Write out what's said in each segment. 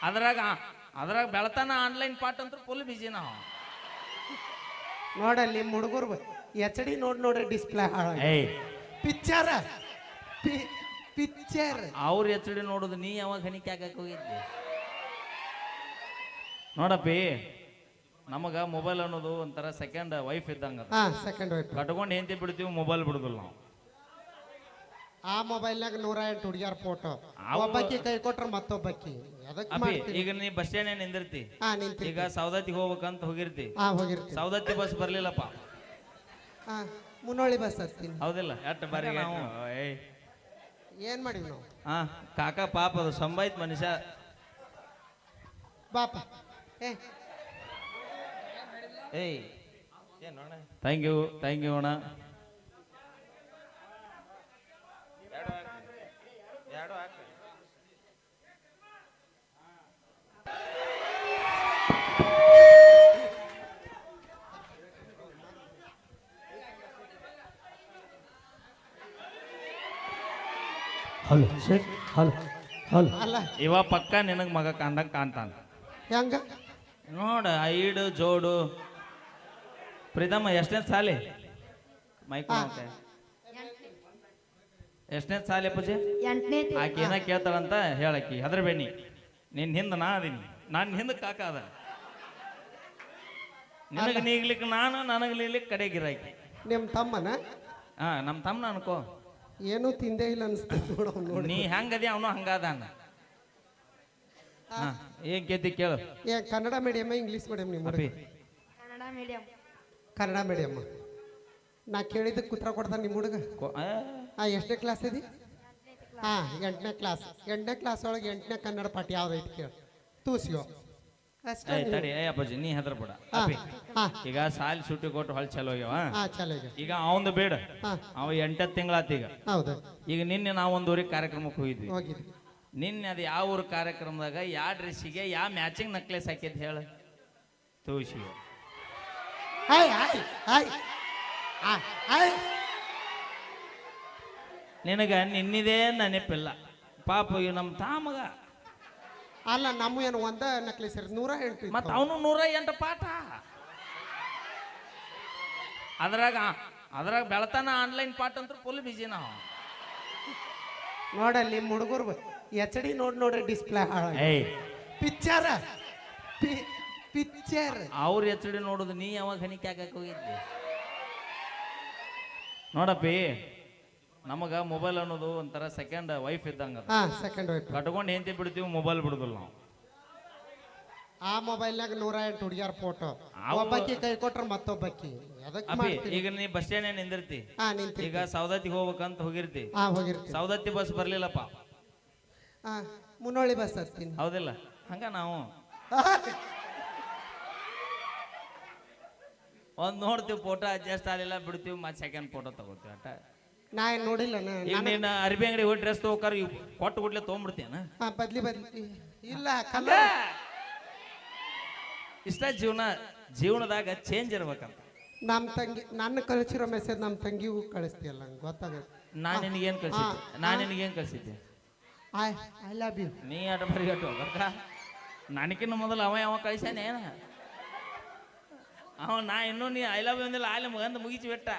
ಅದ್ರಾಗ ಅದ್ರಾಗ ಬೆಳತಾನ ಆನ್ಲೈನ್ ಪಾಠ ಅಂತ ಫುಲ್ ಬಿಜಿ ನಾವು. ನೋಡಲ್ಲಿ ಹುಡುಗರು ಎಚ್ ಡಿ ನೋಡ್ರಿ ಡಿಸ್ಪ್ಲೇ ಹಾಳ ಏಯ್ ಪಿಕ್ಚರ್ ಪಿಕ್ಚರ್ ಅವ್ರ ಎಚ್ ಡಿ ನೋಡುದು, ನೀ ಯಾವಾಗ ಹಣಿಕೆ ಆಗಕ್ಕೆ ಹೋಗಿದ್ದೆ? ನೋಡಪ್ಪಿ, ನಮಗ ಮೊಬೈಲ್ ಅನ್ನೋದು ಒಂಥರ ಸೆಕೆಂಡ್ ವೈಫ್ ಇದ್ದಂಗ. ಸೆಕೆಂಡ್ ವೈಫ್ ಕಟ್ಕೊಂಡು ಹೆಂತಿ ಬಿಡ್ತೀವಿ, ಮೊಬೈಲ್ ಬಿಡುದಿಲ್ಲ ನಾವು. ಆ ಮೊಬೈಲ್ನಾಗ 108 ಹುಡುಗಿಯರ ಫೋಟೋ, ಒಬ್ಬಾಕಿ ಕೈ ಕೊಟ್ರ ಮತ್ತೊಬ್ಬಾಕಿ. ಈಗ ನೀ ಬಸ್ ಸ್ಟ್ಯಾಂಡ್ ನಿಂದಿರ್ತಿ, ಈಗ ಸೌದತ್ತಿಗೆ ಹೋಗ್ಬೇಕಂತ ಹೋಗಿರ್ತಿ, ಸೌದತ್ತಿ ಬಸ್ ಬರ್ಲಿಲ್ಲಪ್ಪ, ಮುನ್ನೋಳಿ ಬಸ್ ಹಚ್ತೀನಿ. ಹೌದಿಲ್ಲ? ಎಟ್ ಬಾರಿ ನಾವು ಏನ್ ಮಾಡಿವಿ ನಾವು? ಕಾಕ ಪಾಪ ಅದು ಸಂಬಾಯ್ತು ಮನುಷ್ಯ. ಬಾಪ ಏಯ್ ಥ್ಯಾಂಕ್ ಯು ಅಣ್ಣ. Hello hello hello. ಅಲ್ಲ ಇವ ಪಕ್ಕ ನಿನಗ್ ಮಗ ಕಾಣ್ದಂಗ ಕಾಣ್ತಾನ. ಹೆಂಗ ನೋಡ, ಐಡು ಜೋಡು. ಪ್ರೀತಮ್ಮ ಎಷ್ಟನೇ ಸಾಲಿ? ಮೈಕ್ ಎಷ್ಟನೇ ಸಾಲಿ ಅಪ್ಪಾಜಿ? ಆಕೆ ಏನ ಕೇಳ್ತಾಳಂತ ಹೇಳಕ್ಕಿ ಅದ್ರ ಬೆಣ್ಣಿ. ನಿನ್ ಹಿಂದ ನಾ ಅದೀನಿ, ನಾನು ಹಿಂದ ಕಾಕ ಅದ. ನಿನಗೆ ನೀಗ್ಲಿಕ್ಕೆ ನಾನು, ನನಗೆ ನೀಗ್ಲಿಕ್ಕೆ ಕಡೆ ಗಿರಾಕಿ. ನಿಮ್ ತಮ್ಮನ? ನಮ್ಮ ತಮ್ಮನ ಅನ್ಕೋ. ಏನು ತಿಂದೇ ಇಲ್ಲ ಅನ್ಸ್ತದೆ. ನೀ ಹೆಂಗದಿ ಅವನು ಹಂಗಾದಾನ. ಏನ್ ಕೇಳ್ತಿ ಕೇಳು. Kannada medium English medium? ನಿಮ್ಮ ಕನ್ನಡ ಮೀಡಿಯಮ್. ನಾ ಕೇಳಿದ್ದಕ್ಕೆ ಉತ್ತರ ಕೊಡ್ತಾನೆ ನಿಮ್ಮ ಹುಡುಗ. ಎಷ್ಟನೇ ಕ್ಲಾಸ್ ಇದಿ? 8ನೇ ಕ್ಲಾಸ್. 8ನೇ ಕ್ಲಾಸ್ ಒಳಗೆ 8ನೇ ಕನ್ನಡ ಪಾಠ ಯಾವ್ದೈತಿ ಕೇಳ. ತೂಸಿಯೋ ತಡಿ ಅಪ್ಪಾಜಿ, ನೀ ಹೆದರ್ಬೇಡ. ಈಗ ಸಾಲಿ ಸುಟ್ಟಿ ಕೊಟ್ಟು ಹೊಳ್ ಚಲೋ ಆಗ್ಯಾವ. ಈಗ ಅವಂದು ಬೇಡ, ಅವ 8 ತಿಂಗಳಾತ. ಈಗ ನಿನ್ನೆ ನಾವು ಒಂದು ಊರಿಗೆ ಕಾರ್ಯಕ್ರಮಕ್ಕೆ ಹೋಗಿದ್ವಿ. ನಿನ್ನೆ ಅದು ಯಾವ ಊರು ಕಾರ್ಯಕ್ರಮದಾಗ ಯಾವ ಡ್ರೆಸ್ಸಿಗೆ ಯಾವ ಮ್ಯಾಚಿಂಗ್ ನಕ್ಲೆಸ್ ಹಾಕಿದ್ ಹೇಳ? ತೂಸಿ. ನಿನಗ ನಿನ್ನಿದೇ ನೆನಪಿಲ್ಲ ಪಾಪ. ಇವ್ ನಮ್ಮ ತಾಮಗ ಅಲ್ಲ, ನಮ್ಮ ಏನು ಒಂದ ನಕ್ಲೆಸ್ 108. ಮತ್ತ ಅವನು 108 ಪಾಠ. ಅದ್ರಾಗ ಬೆಳತಾನ ಆನ್ಲೈನ್ ಪಾಠ ಅಂತ ಫುಲ್ ಬಿಜಿ ನಾವು. ನೋಡಲ್ಲಿ ಹುಡುಗರು ಎಚ್ ಡಿ ನೋಡ್ರಿ ಡಿಸ್ಪ್ಲೇ ಹಾಳ ಪಿಕ್ಚರ್ ಪಿಕ್ಚರ್ ಅವ್ರ ಎಚ್ ಡಿ ನೋಡುದು, ನೀ ಯಾವಾಗ ಹಣಿಕೆ ಆಗಕ್ಕೆ ಹೋಗಿದ್ದೆ? ನೋಡಪ್ಪಿ, ನಮಗ ಮೊಬೈಲ್ ಅನ್ನೋದು ಒಂಥರ ಸೆಕೆಂಡ್ ವೈಫ್ ಇದ್ದಂಗ. ಸೆಕೆಂಡ್ ವೈಫ್ ಕಟ್ಕೊಂಡು ಹೆಂತಿ ಬಿಡ್ತೀವಿ, ಮೊಬೈಲ್ ಬಿಡುದಿಲ್ಲ ನಾವು. ಆ ಮೊಬೈಲ್ನಾಗ 108 ಹುಡುಗಿಯರ ಫೋಟೋ, ಒಬ್ಬಾಕಿ ಕೈ ಕೊಟ್ರ ಮತ್ತೊಬ್ಬಾಕಿ. ಈಗ ನೀ ಬಸ್ ಸ್ಟ್ಯಾಂಡ್ ನಿಂದಿರ್ತಿ, ಈಗ ಸೌದತ್ತಿಗೆ ಹೋಗ್ಬೇಕಂತ ಹೋಗಿರ್ತಿ, ಸೌದತ್ತಿ ಬಸ್ ಬರ್ಲಿಲ್ಲಪ್ಪ, ಮುನ್ನೋಳಿ ಬಸ್ ಹಚ್ತೀನಿ. ಹೌದಿಲ್ಲ? ಹಂಗ ನಾವು ಒಂದ್ ನೋಡ್ತೀವಿ, ಫೋಟೋ ಅಡ್ಜಸ್ಟ್ ಆಗಲಿಲ್ಲ ಬಿಡ್ತೀವಿ, ಮತ್ತೆ ಸೆಕೆಂಡ್ ಫೋಟೋ ತಗೋತೀವಿ. ಅಟ ನಾ ಏನ್ ನೋಡಿಲ್ಲ. ಈಗ ನೀನು ಅರ್ಬಿ ಅಂಗಡಿ ಹೋಗಿ ಡ್ರೆಸ್ ತಗೋಕಾರ ಕೊಟ್ಟು ಗುಡ್ಲೆ ತೊಗೊಂಡ್ಬಿಡ್ತೀಯನ? ಬದ್ಲಿ ಇಲ್ಲ. ಇಷ್ಟ ಜೀವನದಾಗ ಚೇಂಜ್ ಇರ್ಬೇಕಂತ. ನಮ್ ತಂಗಿ ನನ್ನ ಕಳಿಸಿರೋ ಮೆಸೇಜ್ ನಮ್ಮ ತಂಗಿಗೂ ಕಳಿಸ್ತೀಯಲ್ಲ, ಗೊತ್ತಾಗುತ್ತೆ. ನಾನು ನಿನಗೇನ್ ಕಳ್ಸಿದ್ದೆ? I love you. ನೀ ಅಟ ಬರಿಗಟ್ಟು ನನಗಿನ್ನ ಮೊದಲು ಯಾವ ಕಳಿಸ್ಯಾನೆ ಏನ? ನಾ ಇನ್ನೂ ನೀ ಐ ಲವ್ ಯು ಅಂದಿಲ್ಲ, ಆಲೆ ಮುಗಂದ ಮುಗಿಸಿ ಬಿಟ್ಟ.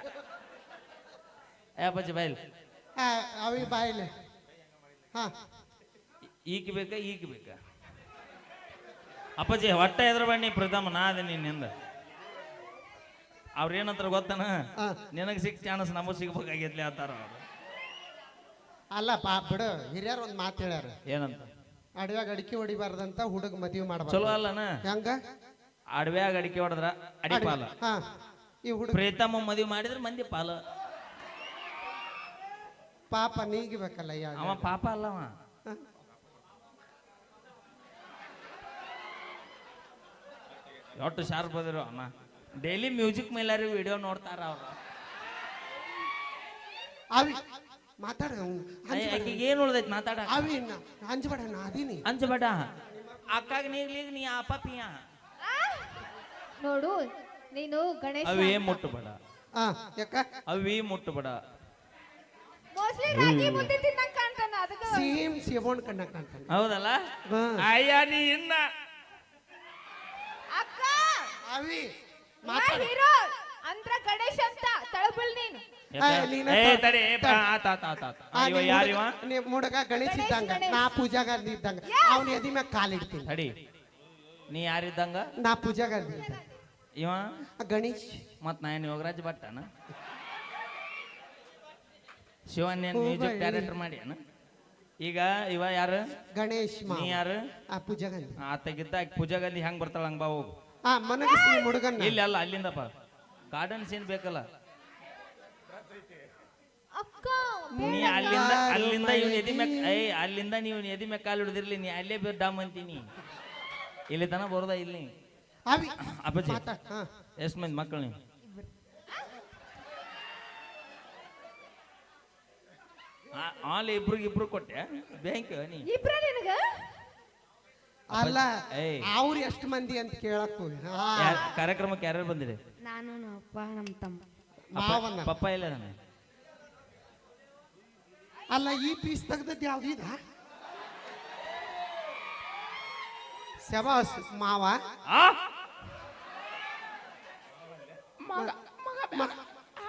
ಅಪ್ಪಾಜಿ ಬಾಯಿಲ್ ಅವಿ ಬಾಯಿಲೆ. ಈಗ ಬೇಕಾ ಅಪ್ಪಾಜಿ? ಹೊಟ್ಟೆ ಎದ್ರ ಬನ್ನಿ ಪ್ರಥಮ ನಾ ಅದೇ ನಿನ್ನಿಂದ. ಅವ್ರೇನಂತಾರ ಗೊತ್ತಾನ? ನಿನಗೆ ಸಿಕ್ ಚಾನ್ಸ್ ನಮಗ್ ಸಿಗ್ಬೇಕಾಗೈತ್ಲಿ ಅಂತಾರ ಅವ್ರು. ಅಲ್ಲ ಬಿಡು, ಹಿರಿಯರ್ ಒಂದ್ ಮಾತು ಹೇಳ್ಯಾರ. ಏನಂತ? ಅಡವ್ಯಾಗ ಅಡಿಕೆ ಹೊಡಿಬಾರ್ದಂತ ಹುಡುಗ ಮದುವೆ ಮಾಡ್ಬಾರ್ದು. ಚಲೋ ಅಲ್ಲನ? ಹೆಂಗ? ಅಡವ್ಯಾಗ ಅಡಿಕೆ ಹೊಡೆದ್ರ ಅಡಿಪಾಲ. ಈ ಹುಡುಗ ಪ್ರೀತಮ್ಮ ಮದುವೆ ಮಾಡಿದ್ರೆ ಮಂದಿ ಪಾಲ. ಪಾಪ ನೀಗಿಬೇಕಲ್ಲ. ಅವ ಪಾಪ ಅಲ್ಲವ. ಒಟ್ಟು ಶಾರ್ಪ್ ಬದಿರೋ ಅಣ್ಣ. ಡೈಲಿ ಮ್ಯೂಸಿಕ್ ಮೇಲಾರಿ ವಿಡಿಯೋ ನೋಡ್ತಾರ ಅವ್ರು. ಅವಿ ಮಾತಾಡ. ಏನ್ ಉಳ್ದೈತಿ ಮಾತಾಡ? ಅವಿ ಅಂಜಬೇಡ, ನಾ ಅದೀನಿ. ಅಂಜಬೇಡ. ಅಕ್ಕಾಗ ನೀಗ್ಲಿಗ್ ನೀ ಆಪಿಯ ನೋಡು. ನೀನು ಗಣೇಶ ಅವೇ ಮುಟ್ಟಬೇಡ. ಯಾಕ? ಅವೇ ಮುಟ್ಟಬೇಡ. ಮೋಸ್ಟ್ಲಿ ರಾಗಿ ಮುದ್ದೆ ತಿನ್ನಂಗ್ ಕಾಣ್ತಾನ ಅದಕ್ಕೆ ಸೇಮ್ ಸೇಬೋಣ್ ಕಣ್ಣ ಕಾಣ್ತಾನೆ. ಹೌದಲ್ಲ ಹಾ. ಅಯ್ಯ ನೀ ಇನ್ನ ಅಕ್ಕ ಅವಿ ನಾ ಹೀರೋ ಅಂದ್ರ ಗಣೇಶ್ ಅಂತ ತಳಬಲ್ ನೀನು ತಡಿ ಯಾರಿವ ನಿಮ್ ಹುಡುಗ ಗಣೇಶ್ ಇದ್ದಂಗ ನಾ ಪೂಜಾಗಾರ ಇದ್ದಂಗ ಅವ್ನ ಎದಿ ಮ್ಯಾಗ ಕಾಲಿಡ್ತೀನಿ. ತಡಿ ನೀ ಯಾರಿದ್ದಂಗ ನಾ ಪೂಜಾಗಾರ ಇದ್ದಂಗ ಇವ ಗಣೇಶ್ ಮತ್ ನಾ ಯೋಗರಾಜ್ ಭಟ್ಟನ ಶಿವನ್ ಮ್ಯೂಸಿಕ್ ಡೈರೆಕ್ಟರ್ ಮಾಡಿ ಈಗ ಇವ ಯಾರು ಗಣೇಶ್ ನೀ ಯಾರು ಆ ಪೂಜಾಗಾರ ಆತಗಿದ್ದ ಪೂಜಾ ಗಾಂಧಿ ಹೆಂಗ್ ಬರ್ತಾಳ ಹಂಗ ಬಾ ಹೋಗು ಆ ಮನಗಿಸಿ ಹುಡುಗನ್ನ ಇಲ್ಲಿ ಅಲ್ಲ ಅಲ್ಲಿಂದಪ್ಪ ಗಾರ್ಡನ್ ಸೀನ್ ಬೇಕಲ್ಲ ಅಕ್ಕ ನೀ ಅಲ್ಲಿಂದ ಅಲ್ಲಿಂದ ಇವ್ನ ಎದಿ ಮ್ಯಾಕ್ ಅಲ್ಲಿಂದ ನೀವು ಎದಿ ಮ್ಯಾಕ್ ಕಾಲು ಹಿಡಿದಿರ್ಲಿ ನೀ ಅಲ್ಲೇ ಡಾಮ್ ಅಂತೀನಿ ಇಲ್ಲಿ ತನ ಬರೋದ ಇಲ್ಲಿ ಅವಿ ಅಪ್ಪಾಜಿ ಮಾತಾಡ್ ಹಾ ಎಷ್ಟು ಮಂದಿ ಮಕ್ಕಳು ನೀವು ಆಲ್ ಇಬ್ರು ಕೊಟ್ಟೆ ಬ್ಯಾಂಕ್ ನೀ ಇಬ್ರ ನಿನಗ ಅಲ್ಲ ಏಯ್. ಅವ್ರು ಎಷ್ಟು ಮಂದಿ ಅಂತ ಕೇಳಕ್ ಹೋಗಿ ಕಾರ್ಯಕ್ರಮಕ್ಕೆ ಯಾರ್ಯಾರು ಬಂದಿರಿ ನಾನು ನಮ್ಮ ಅಪ್ಪ ನಮ್ಮ ತಮ್ಮ ಮಾವನ್ನ ಪಪ್ಪ ಇಲ್ಲ ನಾನು ಅಲ್ಲ ಈ ಪೀಸ್ ತೆಗ್ದದ್ದು ಯಾವ್ದು ಇದ ಶಬಾಸ್ ಮಾವ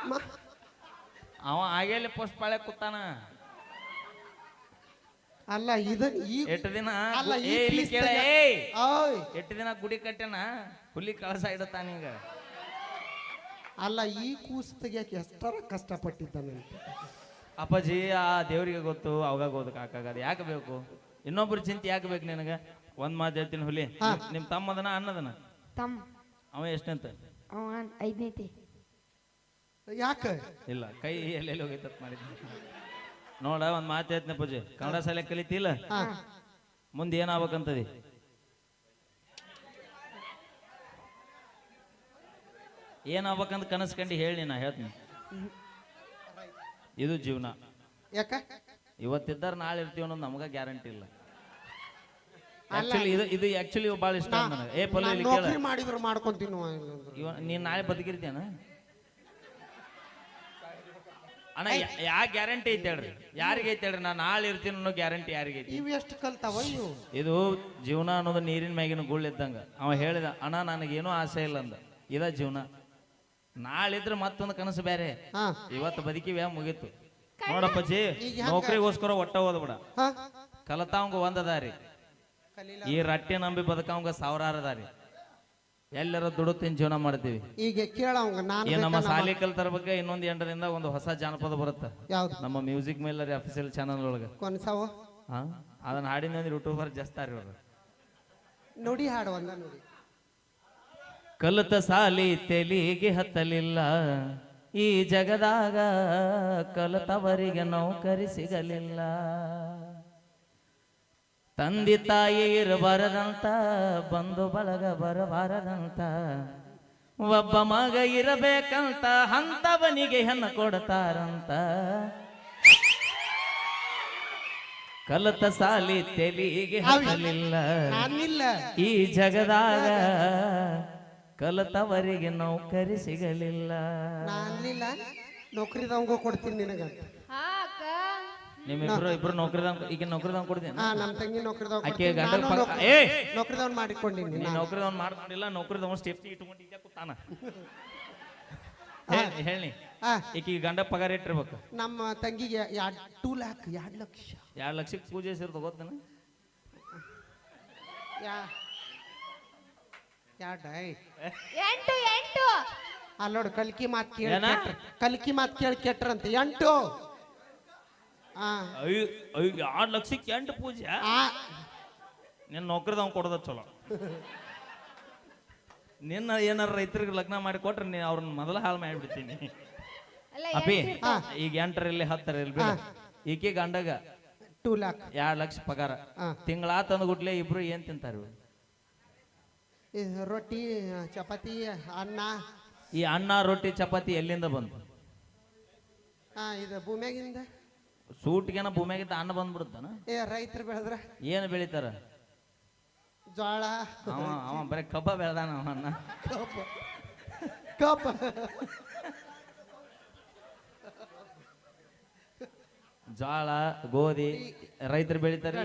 ಮ- ಅವ ಆಗೇಲಿ ಪೋಸ್ಟ್ ಪಾಳೆ ಕೂತಾನ ಅಲ್ಲ ಇದನ್ ಈ ಎಷ್ಟು ದಿನ ಅಲ್ಲ, ಈ ಏ, ಇಲ್ಲಿ piece ಕೇಳ ತೆಗ್ಯ- ಏಯ್ ಓಯ್ ಎಷ್ಟು ದಿನ ಗುಡಿ ಕಟ್ಟೆನ ಹುಲಿ ಕಳಸ ಇಡತಾನೀಗ ಅಲ್ಲ ಈ ಕೂಸ್ ತೆಗಿಯಕ್ಕೆ ಎಷ್ಟರ ಕಷ್ಟಪಟ್ಟಿದ್ದಾನಂತೆ ಅಪ್ಪಾಜಿ ಆ ದೇವ್ರಿಗೆ ಗೊತ್ತು ಅವಾಗ ಓದಕ್ಕಾಗದು ಯಾಕೆ ಬೇಕು ಇನ್ನೊಬ್ರು ಚಿಂತೆ ಯಾಕೆ ಬೇಕು ನಿನಗ ಒಂದ್ ಮಾತು ಹೇಳ್ತೀನಿ ಹುಲಿ ಹಾ. ನಿಮ್ ತಮ್ಮದನ ಅನ್ನದನ ತಮ್ಮ ಅವ ಎಷ್ಟಂತ ಅವ ಐದನೇತಿ ಯಾಕ ಇಲ್ಲ ಕೈ ಎಲ್ಲೆಲ್ಲಿ ಹೋಗೈತತ್ ಮಾಡಿದ್ನಿ ನೋಡ ಒಂದ್ ಮಾತು ಹೇಳ್ತೀನಿ ಅಪ್ಪಾಜಿ ಕನ್ನಡ ಶಾಲೆ ಕಲಿತಿಲ್ಲ ಹಾ ಮುಂದೆ ಏನಾಗ್ಬೇಕಂತದಿ ಏನಾಗ್ಬೇಕಂತ ಕನಸ್ಕಂಡು ಹೇಳಿ ನಾ ಹೇಳ್ತೀನಿ ಇದು ಜೀವನ ಯಾಕ ಇವತ್ತಿದ್ದಾರ ನಾಳೆ ಇರ್ತೀವಿ ಅನ್ನೋದು ನಮಗ ಗ್ಯಾರಂಟಿ ಇಲ್ಲ ಅಲ್ಲ. ಆಕ್ಚುಲಿ ಇದು ಆಕ್ಚುಲಿ ಭಾಳ ಇಷ್ಟ ನನಗೆ ಏ ಪಲ್ಲು ಇಲ್ಲಿ ಕೇಳ ನೌಕರಿ ಮಾಡಿದ್ರು ಮಾಡ್ಕೊಂತೀನಿ ನೀನ್ ನಾಳೆ ಬದುಕಿರ್ತೀಯನ ಅಣ್ಣ ಯಾ ಗ್ಯಾರಂಟಿ ಐತೆ ಹೇಳ್ರಿ ಯಾರಿಗೆ ಐತೆ ಹೇಳ್ರಿ ನಾ ನಾಳೆ ಇರ್ತೀನಿ ಅನ್ನೋ ಗ್ಯಾರಂಟಿ ಯಾರಿಗೆ ಐತಿ ಇವು ಎಷ್ಟು ಕಲ್ತಾವ ಇವು ಇದು ಜೀವನ ಅನ್ನೋದು ನೀರಿನ ಮ್ಯಾಗಿನ ಗುಳ್ಳಿದ್ದಂಗ ಅವ ಹೇಳಿದ ಅಣ್ಣ ನನಗೇನೂ ಆಸೆ ಇಲ್ಲ ಅಂದ ಇದ ಜೀವನ ನಾಳಿದ್ರೆ ಮತ್ತೊಂದು ಕನಸು ಬೇರೆ ಹಾ ಇವತ್ತು ಬದುಕಿವ್ಯಾ ಮುಗೀತು ನೋಡಪ್ಪಜ್ಜಿ ಈಗ ಹೆಂಗ? ನೌಕರಿಗೋಸ್ಕರ ಒಟ್ಟ ಓದ್ಬೇಡ ಹಾ ಕಲತಾವಂಗ ಒಂದ ದಾರಿ ಕಲೀಲ. ಈ ರಟ್ಟೆ ನಂಬಿ ಬದುಕವಂಗ ಸಾವಿರಾರು ದಾರಿ ಎಲ್ಲರ ದುಡ್ಡು ತಿನ್ ಜೀವನ ಮಾಡ್ತೀವಿ ಈಗ ಕೇಳವಂಗ ಈ ನಮ್ಮ ನಾನು ಶಾಲಿ ಕಲ್ತರ ಬಗ್ಗೆ ಇನ್ನೊಂದು ಎಂಟರಿಂದ ಒಂದು ಹೊಸ ಜಾನಪದ ಬರುತ್ತೆ ಯಾವ್ದು ನಮ್ಮ ಮ್ಯೂಸಿಕ್ ಮೇಲರಿ ಅಫಿಷಿಯಲ್ ಚಾನಲ್ ಒಳಗೆ ಕೊನ್ಸಾವ ಹಾ ಅದನ್ನ ಹಾಡಿನ ಯೂಟ್ಯೂಬರ್ ಜಾಸ್ತಾರಿ ಇವರು ನೋಡಿ ಹಾಡು ಒಂದ ನೋಡಿ ಕಲಿತ ಸಾಲಿ ತೆಲಿಗೆ ಹತ್ತಲಿಲ್ಲ ಈ ಜಗದಾಗ ಕಲಿತವರಿಗೆ ನೌಕರಿ ಸಿಗಲಿಲ್ಲ ತಂದೆ ತಾಯಿ ಇರಬಾರದಂತ ಬಂಧು ಬಳಗ ಬರಬಾರದಂತ ಒಬ್ಬ ಮಗ ಇರಬೇಕಂತ ಅಂತವನಿಗೆ ಹೆಣ್ಣು ಕೊಡ್ತಾರಂತ ಕಲಿತ ಸಾಲಿ ತೆಲಿಗೆ ಹತ್ತಲಿಲ್ಲ ನಾನಿಲ್ಲ ಈ ಜಗದಾಗ ಕಲಿತವರಿಗೆ ನೌಕರಿ ಸಿಗಲಿಲ್ಲ ನಾನಿಲ್ಲ ನೌಕರಿದವಂಗ ಕೊಡ್ತೀನಿ ನಿನಗ ಹಾ ಅಕ್ಕ ಇಬ್ರು ನೌಕರಿದವ್ ಈಗ ನೌಕರಿದವ್ ಕೊಡ್ತೀನಿ ಹಾ ನಮ್ಮ ತಂಗಿ ನೌಕರಿದವ್ ಆಕೆ ಗಂಡ ಏ ನೌಕರಿದವ್ನ ಮಾಡಿಕೊಂಡಿನಿ ನೀ ನೌಕರಿದವ್ ಮಾಡ್ಕೊಂಡಿಲ್ಲ ನೌಕರಿದವ್ ಸ್ಟೆಪ್ನಿ ಇಟ್ಕೊಂಡು ಈಗ ಕೂತಾನ ಹೇಳಿ ಹಾ ಈಗ ಗಂಡ ಪಗಾರ ಇಟ್ಟಿರ್ಬೇಕು ನಮ್ಮ ತಂಗಿಗೆ 2 ಲ್ಯಾಕ್ 2 ಲಕ್ಷ 2 ಲಕ್ಷಕ್ಕೆ ಪೂಜೆ ಸೇರ್ತ ಗೊತ್ತೇನ ಎಂಟು ಎಂಟು ಅಲ್ಲೋಡು ಕಲ್ಕಿ ಮಾತು ಕೇಳಿ ಏನ? ಕಲ್ಕಿ ಮಾತು ಕೇಳಿ ಕೆಟ್ರಂತ 8 ಹಾ 2 ಲಕ್ಷಕ್ಕೆ 8 ಪೂಜೆ ಆ ನಿನ್ನ ನೌಕರಿದವ್ ಕೊಡೋದ ಚಲೋ ನಿನ್ನ ಏನಾರ ರೈತರಿಗೆ ಲಗ್ನ ಮಾಡಿ ಕೊಟ್ರೆ ನೀ ಅವ್ರನ್ನ ಮೊದಲ ಹಾಳು ಮಾಡಿಬಿಡ್ತೀನಿ ಅಲ್ಲ ಅಪ್ಪಿ ಹಾ. ಈಗ 8ರಲ್ಲಿ 10ರಲ್ಲಿ ಬೇಡ ಈಕೆ ಗಂಡಗ 2 ಲ್ಯಾಕ್ 2 ಲಕ್ಷ ಪಗಾರ ಹಾ. ತಿಂಗಳ ತಂದ್ಗುಟ್ಲೆ ಇಬ್ರು ಏನ್ ತಿಂತಾರ ಇವ್ರು? ರೊಟ್ಟಿ ಚಪಾತಿ ಅನ್ನ ಈ ಅನ್ನ ರೊಟ್ಟಿ ಚಪಾತಿ ಎಲ್ಲಿಂದ ಬಂತು ಹಾ ಇದು ಭೂಮ್ಯಾಗಿಂದ ಸೂಟ್ಗೆನ ಭೂಮಿಯಾಗಿದ್ದ ಅನ್ನ ಬಂದ್ಬಿಡುತ್ತಾನ ರೈತರು ಬೆಳೆದ್ರ ಏನು ಬೆಳಿತಾರ ಜೋಳ ಅವ ಬರೀ ಕಬ್ಬ ಬೆಳ್ದಾನ ಅವ ಅನ್ನ ಕಪ್ ಕಪ್ ಜೋಳ ಗೋಧಿ ರೈತರು ಬೆಳಿತಾರೆ.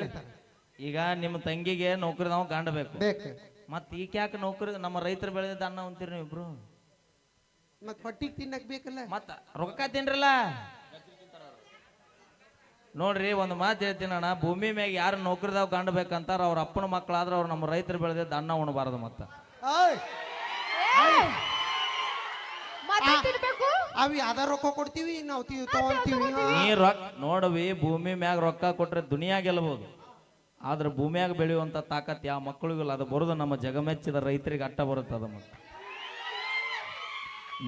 ಈಗ ನಿಮ್ಮ ತಂಗಿಗೆ ನೌಕರಿ ನಾವು ಕಾಣಬೇಕು. ಬೇಕು. ಮತ್ ಈಕೆ ಯಾಕೆ ನೌಕರಿ ನಮ್ಮ ರೈತರು ಬೆಳೆದ ಅನ್ನ ಉಂತೀರಿ ನೀವು ಇಬ್ರು? ಮತ್ ಹೊಟ್ಟಿಗೆ ತಿನ್ನಕ್ ಬೇಕಲ್ಲ. ಮತ್ತ ರೊಕ್ಕ ತಿನ್ರಲ್ಲ. ನೋಡ್ರಿ ಒಂದು ಮಾತು ಹೇಳ್ತೀನಿ ಅಣ್ಣ, ಭೂಮಿ ಮ್ಯಾಗ ಯಾರು ನೌಕರಿದಾಗ ಕಾಣಬೇಕಂತಾರ ಅವ್ರ ಅಪ್ಪನ ಮಕ್ಕಳಾದ್ರೆ ಅವ್ರು ನಮ್ಮ ರೈತರು ಬೆಳೆದಿದ್ದ ಅನ್ನ ಉಣಬಾರದು. ಮತ್ತ ಮಾತಾಡ್ತಿರ್ಬೇಕು. ಅವಿ ಅದ ರೊಕ್ಕ ಕೊಡ್ತೀವಿ ನಾವು ತಗೊಂತೀವಿ. ನೀ ರೊಕ್ಕ ನೋಡವಿ, ಭೂಮಿ ಮ್ಯಾಗ ರೊಕ್ಕ ಕೊಟ್ರೆ ದುನಿಯಾ ಗೆಲ್ಲಬಹುದು, ಆದ್ರೆ ಭೂಮಿಯಾಗ ಬೆಳೆಯುವಂತ ತಾಕತ್ ಯಾವ ಮಕ್ಕಳಿಗಿಲ್ಲ. ಅದು ಬರೋದು ನಮ್ಮ ಜಗಮೆಚ್ಚಿದ ರೈತರಿಗೆ ಅಟ್ಟ ಬರುತ್ತದ. ಮತ್ತೆ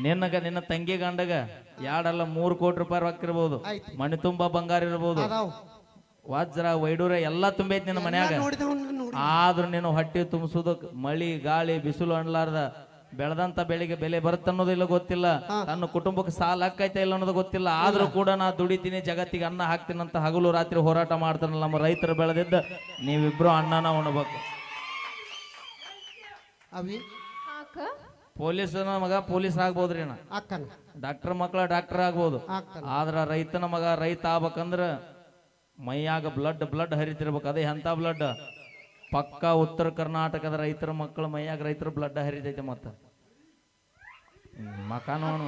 ನಿನ್ನ ತಂಗಿ ಗಂಡಗ 2 ಅಲ್ಲ 3 ಕೋಟಿ ರೂಪಾಯಿ ರೊಕ್ಕ ಇರ್ಬೋದು, ಮನೆ ತುಂಬಾ ಬಂಗಾರ ಇರ್ಬೋದು, ವಜ್ರ ವೈಡೂರ ಎಲ್ಲಾ ತುಂಬೈತಿ ನಿನ್ನ ಮನ್ಯಾಗ. ಆದ್ರೂ ನೀನು ಹೊಟ್ಟೆ ತುಂಬಿಸೋದು ಮಳಿ ಗಾಳಿ ಬಿಸಿಲು ಅನ್ಲಾರ್ದ ಬೆಳೆದಂತ ಬೆಳೆಗೆ ಬೆಲೆ ಬರುತ್ತನ್ನೋದಿಲ್ಲ ಗೊತ್ತಿಲ್ಲ, ತನ್ನ ಕುಟುಂಬಕ್ಕೆ ಸಾಲ ಹಾಕೈತೆ ಇಲ್ಲ ಅನ್ನೋದು ಗೊತ್ತಿಲ್ಲ. ಆದ್ರೂ ಕೂಡ ನಾ ದುಡಿತೀನಿ, ಜಗತ್ತಿಗೆ ಅನ್ನ ಹಾಕ್ತೀನಂತ ಹಗಲು ರಾತ್ರಿ ಹೋರಾಟ ಮಾಡ್ತಾನಲ್ಲ ನಮ್ಮ ರೈತರು ಬೆಳೆದಿದ್ದ. ನೀವಿಬ್ರು ಅನ್ನನ ಉಣಬೇಕು. ಅವಿ ಪೊಲೀಸನ ಮಗ ಪೊಲೀಸ್ ಆಗ್ಬೋದ್ರಿ ಅಣ್ಣ, ಡಾಕ್ಟರ್ ಮಕ್ಕಳ ಡಾಕ್ಟರ್ ಆಗ್ಬೋದು. ಆದ್ರ ರೈತನ ಮಗ ರೈತ ಆಗ್ಬೇಕಂದ್ರ ಮೈಯಾಗ ಬ್ಲಡ್ ಹರಿತಿರ್ಬೇಕು. ಅದೇ ಎಂತ ಬ್ಲಡ್? ಪಕ್ಕ ಉತ್ತರ ಕರ್ನಾಟಕದ ರೈತರ ಮಕ್ಕಳ ಮೈಯಾಗ ರೈತರ ಬ್ಲಡ್ ಹರಿತೈತೆ. ಮತ್ತ ಮಕ ನೋಡು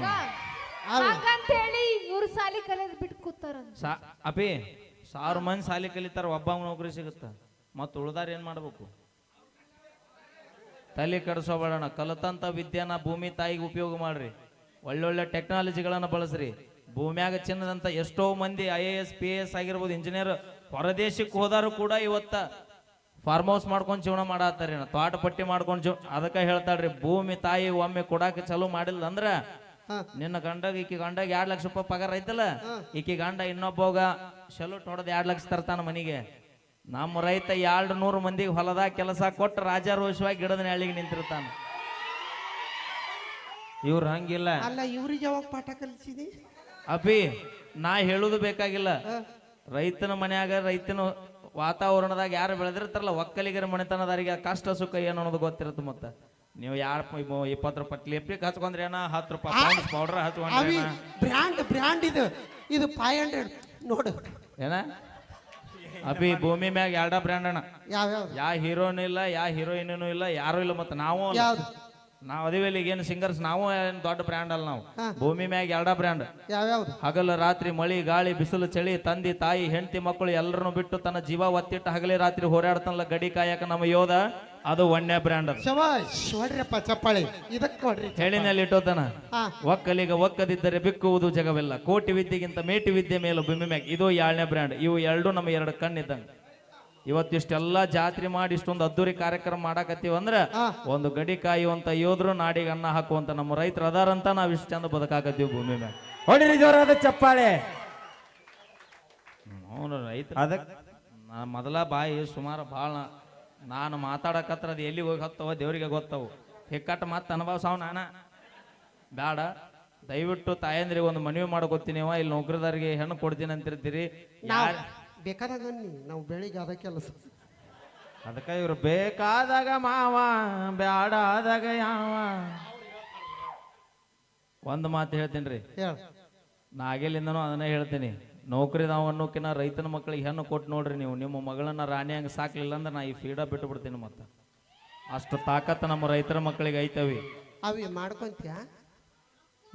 ಹಾಗಂತೇಳಿ ಇವ್ರು ಸಾಲಿ ಕಲಿಯೋದ್ ಬಿಟ್ಟು ಕೂತಾರ. ಅಪಿ 1000 ಮಂದಿ ಸಾಲಿ ಕಲಿತಾರ, ಒಬ್ಬ ನೌಕರಿ ಸಿಗುತ್ತ. ಮತ್ತ ಉಳ್ದಾರ ಏನ್ ಮಾಡ್ಬೇಕು? ತಲೆ ಕೆಡಿಸೋಬೇಡಣ. ಕಲಿತಂತ ವಿದ್ಯಾನ ಭೂಮಿ ತಾಯಿಗೆ ಉಪಯೋಗ ಮಾಡ್ರಿ. ಒಳ್ಳೊಳ್ಳೆ ಟೆಕ್ನಾಲಜಿಗಳನ್ನ ಬಳಸ್ರಿ. ಭೂಮಿಯಾಗ ಚಿನ್ನದಂತ ಎಷ್ಟೋ ಮಂದಿ IAS PAS ಆಗಿರ್ಬೋದು, ಇಂಜಿನಿಯರ್ ಹೊರದೇಶಕ್ಕೆ ಹೋದಾರು ಕೂಡ ಇವತ್ತ ಫಾರ್ಮ್ ಹೌಸ್ ಮಾಡ್ಕೊಂಡು ಜೀವನ ಮಾಡತ್ತಾರ, ತೋಟ ಪಟ್ಟಿ ಮಾಡ್ಕೊಂಡು ಅದಕ್ಕೆ ಹೇಳ್ತಾಳ್ರಿ, ಭೂಮಿ ತಾಯಿ ಒಮ್ಮೆ ಕೊಡಾಕ ಚಲೋ ಮಾಡಿಲ್ಲ ಅಂದ್ರ ನಿನ್ನ ಗಂಡಗ ಈಕಿ ಗಂಡಗ 2 ಲಕ್ಷ ರೂಪಾಯಿ ಪಗಾರ ಐತಲ್ಲ, ಈಕಿ ಗಂಡ ಇನ್ನೊಬ್ಬಗ ಸೆಲ್ಯೂಟ್ ಹೊಡೆದ್ 2 ಲಕ್ಷ ತರ್ತಾನ ಮನಿಗೆ. ನಮ್ಮ ರೈತ 200 ಮಂದಿಗೆ ಹೊಲದಾಗ ಕೆಲಸ ಕೊಟ್ಟು ರಾಜಾರೋಷವಾಗಿ ಗಿಡದ ನೆಳಿಗೆ ನಿಂತಿರ್ತಾನ. ಇವ್ರು ಹಂಗಿಲ್ಲ. ಅಲ್ಲ, ಇವ್ರಿಗೆ ಯಾವಾಗ ಪಾಠ ಕಲಿಸಿದಿ? ಅಭಿ ನಾ ಹೇಳುದು ಬೇಕಾಗಿಲ್ಲ. ರೈತನ ಮನ್ಯಾಗ ರೈತನ ವಾತಾವರಣದಾಗ ಯಾರು ಬೆಳೆದಿರ್ತಾರಲ್ಲ, ಒಕ್ಕಲಿಗರ ಮನೆತನದಾರಿಗೆ ಕಷ್ಟ ಸುಖ ಏನು ಅನ್ನೋದು ಗೊತ್ತಿರುತ್ತೆ. ಮತ್ತ ನೀವು 20 ರೂಪಾಯಿ ಲಿಪ್ಟಿಕ್ ಹಚ್ಕೊಂಡ್ರಿ ಏನ, 10 ರೂಪಾಯಿ ಪೌಡರ್ ಹಚ್ಕೊಂಡ್ರಿ ಬ್ರ್ಯಾಂಡ್ ಇದು 500 ನೋಡು ಏನ. ಅಭಿ ಭೂಮಿ ಮ್ಯಾಗ 2 ಬ್ರ್ಯಾಂಡ್ ಅಣ್ಣ. ಯಾ ಹೀರೋನು ಇಲ್ಲ, ಯಾ ಹೀರೋಯಿನ್ ಇಲ್ಲ, ಯಾರು ಇಲ್ಲ. ಮತ್ತೆ ನಾವು ಅದಿವೆಲ್ಲ ಏನು ಸಿಂಗರ್ಸ್, ನಾವು ದೊಡ್ಡ ಬ್ರ್ಯಾಂಡ್ ಅಲ್ಲ. ನಾವು ಭೂಮಿ ಮ್ಯಾಗ 2 ಬ್ರ್ಯಾಂಡ್. ಹಗಲು ರಾತ್ರಿ ಮಳಿ ಗಾಳಿ ಬಿಸಿಲು ಚಳಿ ತಂದಿ ತಾಯಿ ಹೆಂಡತಿ ಮಕ್ಕಳು ಎಲ್ಲರನ್ನು ಬಿಟ್ಟು ತನ್ನ ಜೀವ ಒತ್ತಿಟ್ಟು ಹಗಲಿ ರಾತ್ರಿ ಹೋರಾಡ್ತಾನಲ್ಲ ಗಡಿ ಕಾಯಕ ನಮ್ಮ ಯೋಧ, ಅದು 1ನೇ ಬ್ರ್ಯಾಂಡ್. ಹೇಳಿನಲ್ಲಿ ಇಟ್ಟೋತನ ಒಕ್ಕಲಿಗ ಒಕ್ಕದಿದ್ದರೆ ಬಿಕ್ಕುವುದು ಜಗವೆಲ್ಲ, ಕೋಟಿ ವಿದ್ಯೆಗಿಂತ ಮೇಟಿ ವಿದ್ಯೆ ಮೇಲೂ ಭೂಮಿ ಮ್ಯಾಗ, ಇದು 2ನೇ ಬ್ರ್ಯಾಂಡ್. ಇವು 2 ನಮ್ಮ 2 ಕಣ್ಣಿದ್ದಂಗ. ಇವತ್ತಿಷ್ಟೆಲ್ಲಾ ಜಾತ್ರೆ ಮಾಡಿ ಇಷ್ಟೊಂದು ಅದ್ದೂರಿ ಕಾರ್ಯಕ್ರಮ ಮಾಡಾಕತ್ತೀವಂದ್ರ ಒಂದು ಗಡಿ ಕಾಯುವಂತ ಯೋಧರು, ನಾಡಿಗೆ ಅನ್ನ ಹಾಕುವಂತ ನಮ್ಮ ರೈತರು ಅದಾರಂತ ನಾವ್ ಇಷ್ಟ ಚಂದ ಬದುಕಾಕತ್ತೀವಿ ಭೂಮಿ ಮ್ಯಾಗ. ಹೊಡಿರಿ ಜೋರಾದ ಚಪ್ಪಾಳೆ. ಅವನು ರೈತ ಅದಕ್ಕೆ ಮೊದಲ ಬಾಯಿ ಸುಮಾರು ಭಾಳ ನಾನು ಮಾತಾಡಕತ್ರ ಅದು ಎಲ್ಲಿ ಹೋಗಿ ಹತ್ತವ ದೇವ್ರಿಗೆ ಗೊತ್ತವು. ಹಿಕ್ಕಟ್ಟು ಮತ್ತೆ ಅನುಭವಿಸವ್ ನಾನ ಬೇಡ. ದಯವಿಟ್ಟು ತಾಯಂದ್ರಿಗೆ ಒಂದು ಮನವಿ ಮಾಡ್ಕೊತೀನಿವ, ಇಲ್ಲಿ ನೌಕರಿದಾರಿಗೆ ಹೆಣ್ಣು ಕೊಡ್ತೀನಿ ಅಂತಿರ್ತೀರಿ. ಬೇಕಾದಾಗ ನಾವು ಬೆಳಿಗ್ಗೆ ಅದ ಕೆಲಸ. ಅದಕ್ಕೆ ಇವ್ರು ಬೇಕಾದಾಗ ಮಾವ ಬ್ಯಾಡ ಆದಾಗ ಯಾವ. ಒಂದು ಮಾತು ಹೇಳ್ತೀನಿ, ನಾಗೆಲಿಂದನೂ ಅದನ್ನೇ ಹೇಳ್ತೀನಿ. ನೌಕರಿದಾವ ಅನ್ನೋಕಿನ ರೈತನ ಮಕ್ಕಳಿಗೆ ಹೆಣ್ಣು ಕೊಟ್ಟು ನೋಡ್ರಿ. ನೀವು ನಿಮ್ಮ ಮಗಳನ್ನ ರಾಣಿ ಹಂಗೆ ಸಾಕ್ಲಿಲ್ಲ ಅಂದ್ರೆ ನಾ ಈ ಫೀಡ ಬಿಟ್ಟು ಬಿಡ್ತೀನಿ. ಮತ್ತೆ ಅಷ್ಟು ತಾಕತ್ತು ನಮ್ಮ ರೈತರ ಮಕ್ಕಳಿಗೆ ಐತವಿ. ಅವಿ ಮಾಡ್ಕೊಂತೀಯ?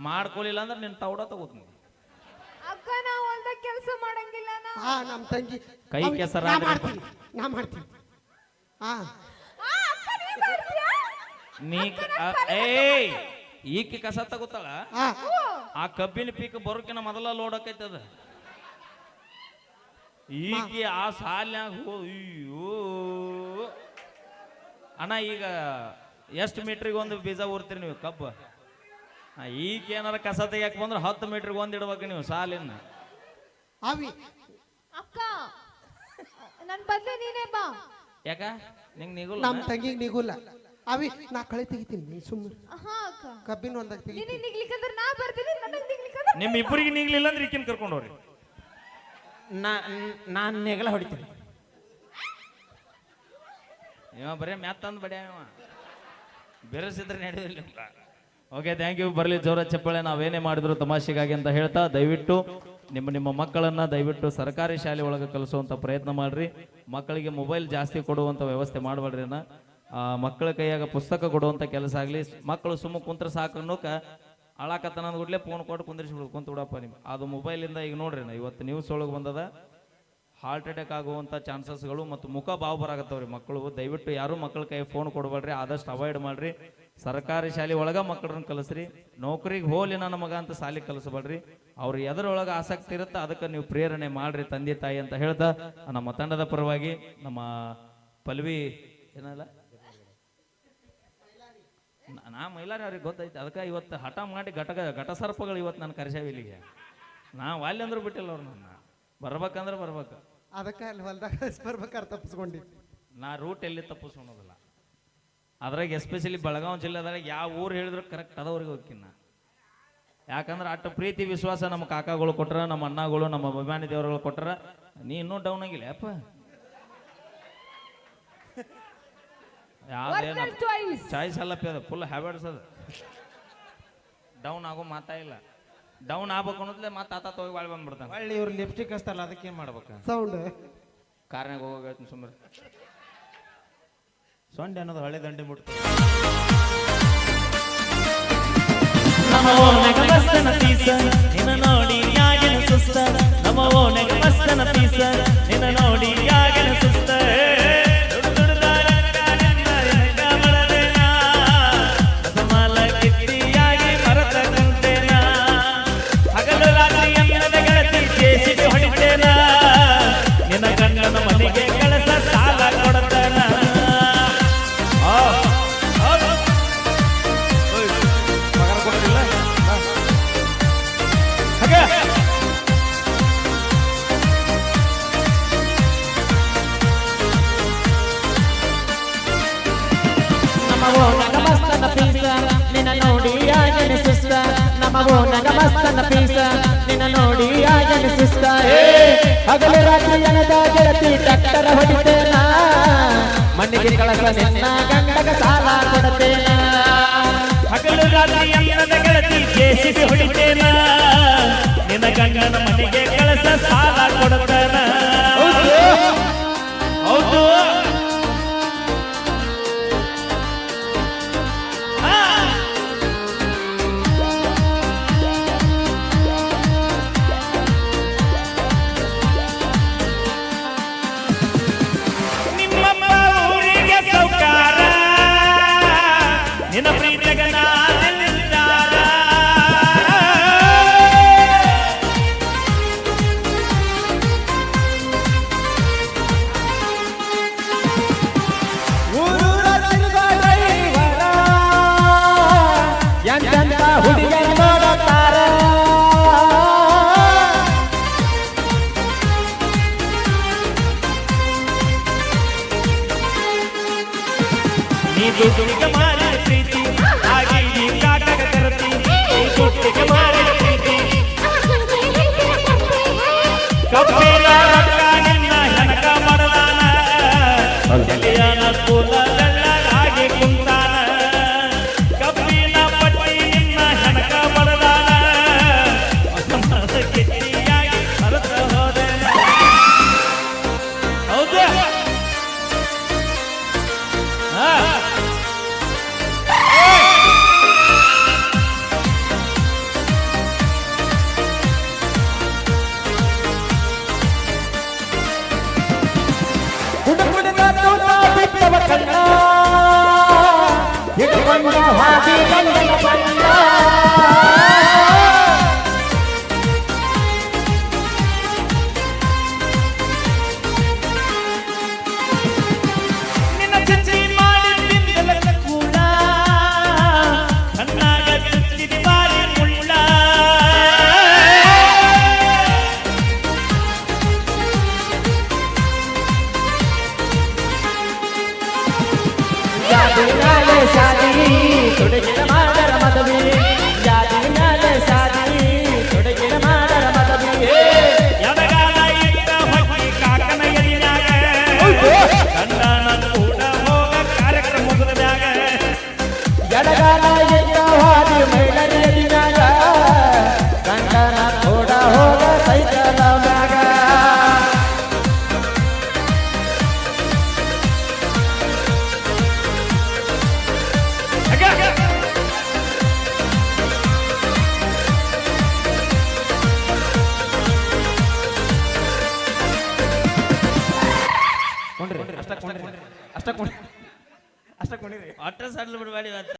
ಮಾಡ್ಕೊಳಿಲ್ಲ ಅಂದ್ರೆ ನಿನ್ನ ತೌಡ ತಗೋತೀನಿ. ಅಕ್ಕ ನಾವು ಹೊಲ್ದ ಕೆಲಸ ಮಾಡಂಗಿಲ್ಲ. ನಮ್ಮ ತಂಗಿ ಕೈ ಕೆಸರ ನಾ ಮಾಡ್ತೀನಿ. ಈಕಿ ಕಸ ತಗೋತಾಳ. ಆ ಕಬ್ಬಿನ ಪೀಕ್ ಬರೋಕಿನ ಮೊದಲ ಲೋಡ್ ಆಕೈತದ. ಈಕಿ ಆ ಸಾಲ್ಯಾಗ ಅಯ್ಯೋ ಅಣ್ಣ, ಈಗ ಎಷ್ಟು ಮೀಟ್ರಿಗೆ ಒಂದು ಬೀಜ ಊರ್ತೀರಿ ನೀವು ಕಬ್ಬು? ಈಗ ಏನಾರ ಕಸ ತೆಗಿಯಕ್ ಬಂದ್ರೆ 10 ಮೀಟ್ರಿಗೆ ಒಂದ್ ಇಡ್ಬೇಕು ನೀವು ಸಾಲಿನ. ಅಕ್ಕ ನನ್ ಬದ್ಲೆ ನೀನೇ ಬಾ. ಯಾಕ ನಿಂಗ್ ನಿಗುಲ್ಲ? ನಮ್ಮ ತಂಗಿಗೆ ನಿಗುಲ್ಲ. ಅವಿ ನಾ ಕಳೆ ತೆಗಿತೀನಿ ಸುಮ್ಮನೆ. ಕಬ್ಬಿನ ಒಂದಾಗ ನಿಗ್ಲಿಕ್ಕಂದ್ರೆ ನಾ ಬರ್ತೀನಿ, ನನಗೆ ನಿಗ್ಲಿಕ್ಕಂದ್ರೆ ನಿಮ್ ಇಬ್ಬರಿಗೆ ನಿಗ್ಲಿಲ್ಲ ಅಂದ್ರೆ ಈಕಿನ ಕರ್ಕೊಂಡು ಹೋಗ್ರಿ. ನಾನು ನೆಗಲ ಹೊಡಿತೀನಿ. ಇವ ಬರೀ ಮ್ಯಾತ್ತಂದ್ ಬಡ್ಯ ಬೆರೆಸಿದ್ರೆ ನಡೆದಿಲ್ಲ. Okay, thank you. ಬರಲಿ ಜೋರ ಚಪ್ಪಾಳೆ. ನಾವೇನೇ ಮಾಡಿದ್ರು ತಮಾಷೆಗಾಗಿ ಅಂತ ಹೇಳ್ತಾ ದಯವಿಟ್ಟು ನಿಮ್ಮ ಮಕ್ಕಳನ್ನ ದಯವಿಟ್ಟು ಸರ್ಕಾರಿ ಶಾಲೆ ಒಳಗೆ ಕಲಿಸುವಂತ ಪ್ರಯತ್ನ ಮಾಡ್ರಿ. ಮಕ್ಕಳಿಗೆ ಮೊಬೈಲ್ ಜಾಸ್ತಿ ಕೊಡುವಂತ ವ್ಯವಸ್ಥೆ ಮಾಡಬೇಡ್ರಿ. ಮಕ್ಕಳ ಕೈಯಾಗ ಪುಸ್ತಕ ಕೊಡುವಂತ ಕೆಲಸ ಆಗ್ಲಿ. ಮಕ್ಕಳು ಸುಮ್ಮ ಕುಂತ್ರ ಸಾಕು ಅನ್ನೋಕ ಅಳಾಕತ್ತನ ಕೂಡಲೇ ಫೋನ್ ಕೊಟ್ಟು ಕುಂದಿರಿಸ್ಬಿಡು, ಕುಂತ ಬಿಡಪ್ಪ ನಿಮ್ಗೆ ಅದು ಮೊಬೈಲಿಂದ. ಈಗ ನೋಡ್ರಿ ಇವತ್ತು ನ್ಯೂಸ್ ಒಳಗೆ ಬಂದದ ಹಾರ್ಟ್ ಅಟ್ಯಾಕ್ ಆಗುವಂಥ ಚಾನ್ಸಸ್ಗಳು ಮತ್ತು ಮುಖ ಬಾವು ಬರಾಕತ್ತವ್ರಿ ಮಕ್ಕಳು. ದಯವಿಟ್ಟು ಯಾರು ಮಕ್ಕಳ ಕೈ ಫೋನ್ ಕೊಡಬೇಡ್ರಿ, ಆದಷ್ಟು ಅವಾಯ್ಡ್ ಮಾಡ್ರಿ. ಸರ್ಕಾರಿ ಶಾಲೆ ಒಳಗೆ ಮಕ್ಕಳನ್ನ ಕಲಿಸ್ರಿ. ನೌಕರಿಗೆ ಹೋಲಿ ನನ್ನ ಮಗ ಅಂತ ಶಾಲೆ ಕಲಿಸಬೇಡ್ರಿ. ಅವ್ರು ಎದರೊಳಗೆ ಆಸಕ್ತಿ ಇರುತ್ತೆ ಅದಕ್ಕೆ ನೀವು ಪ್ರೇರಣೆ ಮಾಡ್ರಿ ತಂದೆ ತಾಯಿ ಅಂತ ಹೇಳ್ತಾ ನಮ್ಮ ತಂಡದ ಪರವಾಗಿ ನಮ್ಮ ಪಲ್ವಿ ಏನಲ್ಲ ನಾ ಮೈಲಾರಿ ಅವ್ರಿಗೆ ಗೊತ್ತೈತೆ, ಅದಕ್ಕೆ ಇವತ್ತು ಹಠ ಮಾಡಿ ಘಟಸರ್ಪಗಳು ಇವತ್ತು ನಾನು ಕರೆಸೇವಿ ಇಲ್ಲಿಗೆ. ನಾವು ಅಲ್ಲಿ ಅಂದ್ರೂ ಬಿಟ್ಟಿಲ್ಲ ಅವ್ರು, ನನ್ನ ಬರ್ಬೇಕಂದ್ರೆ ಬರ್ಬೇಕು. ಅದಕ್ಕೆ ಅಲ್ಲಿ ಹೊಲ್ದಾಗ ಬರ್ಬೇಕಾದ್ರೆ ತಪ್ಪಿಸ್ಕೊಂಡಿದ್ದೆ. ನಾ ರೂಟ್ ಎಲ್ಲಿ ತಪ್ಪಿಸ್ಕೊಳೋದಿಲ್ಲ. ಅದ್ರಾಗ ಎಸ್ಪೆಷಲಿ ಬೆಳಗಾವಿ ಜಿಲ್ಲೆದಾಗ ಯಾವ ಊರು ಹೇಳಿದ್ರು ಕರೆಕ್ಟ್ ಅದವ್ರಿಗೆ ಹೋಗ್ತೀನಿ. ಯಾಕಂದ್ರೆ ಅಷ್ಟು ಪ್ರೀತಿ ವಿಶ್ವಾಸ ನಮ್ಮ ಕಾಕಾಗಳು ಕೊಟ್ರ, ನಮ್ಮ ಅಣ್ಣಗಳು, ನಮ್ಮ ಅಭಿಮಾನಿ ದೇವರುಗಳು ಕೊಟ್ರ. ನೀ ಇನ್ನೂ ಡೌನ್ ಆಗಿಲ್ಲ ಅಪ್ಪ. ಯಾವ್ದೇನ ಚಾಯ್ಸ್ ಅಲ್ಲಪ್ಪ, ಅದು ಫುಲ್ ಹ್ಯಾಬಿಟ್ಸ್. ಅದು ಡೌನ್ ಆಗೋ ಮಾತಾ ಇಲ್ಲ. ಡೌನ್ ಆಗ್ಬೇಕು ಅನ್ನೋದ್ಲೆ ಮತ್ತೆ ಆತ ಹೋಗಿ ಬಾಳ್ ಬಂದ್ಬಿಡ್ತಾನೆ. ಒಳ್ಳೆ ಇವ್ರು ಲಿಪ್ಸ್ಟಿಕ್ ಹಚ್ತಾರಲ್ಲ ಅದಕ್ಕೆ ಏನ್ ಮಾಡ್ಬೇಕು? ಸೌಂಡ್ ಕಾರ್ನಾಗ ಹೋಗೋಗೈತಿ ಸುಮ್ಮನೆ. ಸೊಂಡೆ ಅನ್ನೋದು ಹಳೆ ದಂಡೆ ಮುಟ್ಟ. ನೋಡಿ ಯಾಗಿನ ಸುಸ್ತ, ನಮ್ಮ ಓಣೆಗ ಮಸ್ತನ ಪೀಸ ನಿನ್ನ ನೋಡಿ ಯಾಗಿನ ಸುಸ್ತ. ನಿನ್ನ ಗಂಡನ ಮನೆಗೆ ಕಳಸ ಸಾಲ ಕೊಡತನ. ಪಗಾರ ಕೊಡ್ತಿಲ್ಲ ನಮಗೋ ನಗಮಸ್ತನ ಪೀಸ ನಿನ್ನ ನೋಡಿ ಆಗನೆ ಸುಸ್ತ. ನಮಗೋ ನಗಮಸ್ತನ ಪೀಸ ನಿನ್ನ ನೋಡಿ ಆಗನೆ ಸುಸ್ತ. ಹಗಲು ರಾತ್ರಿ ಜನದ ಗೆಳತಿ ಟ್ರ್ಯಾಕ್ಟರ್ ಹೊಡಿತೇನ, ಮಣ್ಣಿಗೆ ಕಳಸ ನಿನ್ನ ಗಂಡಗ ಸಾಲ ಕೊಡತೇನ. ಹಗಲು ರಾತ್ರಿ ಅನ್ನದ ಗೆಳತಿ ಜೆಸಿಬಿ ಹೊಡಿತೇನ, ನಿನ್ನ ಗಂಡನ ಮನೆಗೆ ಕಳಸ ಸಾಲ ಕೊಡತೇನ. ಹೌದು ನಿನ್ನ ಪ್ರೀತಿಗ ನಾನೆಲ್ಲಿದ್ದಾರ. ಊರೂರ ತಿರುಗಾಡೈವರ ಎಂತೆಂತ ಹುಡುಗನ ನೋಡುತ್ತಾರ. ನೀ ದುಡ್ಡಿಗೆ ಮಾಡಿದ ಪ್ರೀತಿ ಹಾಗೆ ಈ ಕಾಟಕ ತರತಿ. ನೀ ದುಡ್ಡಿಗೆ ಮಾಡಿದ ಪ್ರೀತಿ ಕಬ್ಬಿನ ರೊಕ್ಕ ನಿನ್ನ ಹೆಣಕ ಮಾಡದಾನ. ಎಲೆಯನ ಕೂಲ ಬೆಳ್ಳಗಾಗಿ ಕುಂತಾನ, ಕಬ್ಬಿನ ಪಟ್ಟಿ ನಿನ್ನ ಹೆಣಕ ಮಾಡದಾನ. ಗಿಟ್ಟಿಯಾಗಿ ಹರಿತ ಹೋದೆನ. ಹೌದು ಹುಡುಗುಡುಗ ತೂತ ಬಿಟ್ಟವ ಕಣ್ಣ, ಇಟ್ಕೊಂಡ ಹಾದಿ ಗಂಡನ ಬಣ್ಣ. ನಿನ್ನ ಚಚ್ಚಿ ಮಾಡಿ ಬಿಂದಲ ಕೂಡ ಕಣ್ಣಾಗ ಚುಚ್ಚಿದ ಬಾರಿ ಮುಳ್ಳ. ಜಾದಿನಾಲೆ ಶಾದಿ ತೊಡಗಿನ ಮಾಡರ ಮದುವೆ, ಜಾದಿನಾಲೆ ಶಾದಿ ತೊಡಗಿನ ಮಾಡರ ಮದುವೆ. ಎಡಗಾಲ ಇಟ್ಟ ಹೊಟ್ಟಿ ಕಾಕನ ಎದಿನ್ಯಾಗ, ಗಂಡನ ಕೂಡ ಹೋಗ ಕಾರ್ಯಕ್ರಮ ಮುಗಿದಾಗ. ಎಡಗಾಲ ಎದ್ದ ಹಾದಿ ಮೈಲರಿಯ ದಿನಾಗ, ಗಂಡನ ಕೂಡ ಹೋಗ ಸೈತ ಕೊಂಡ್ರಿ ಅಷ್ಟ ಕೊಂಡ್ರಿ ಅಷ್ಟ ಕೊಂಡ್ರಿ ಅಷ್ಟ ಕೊಂಡಿರಿ ಒಟ್ಟ ಸಡ್ಲು ಬಿಡಬೇಡಿ ಇವತ್ತು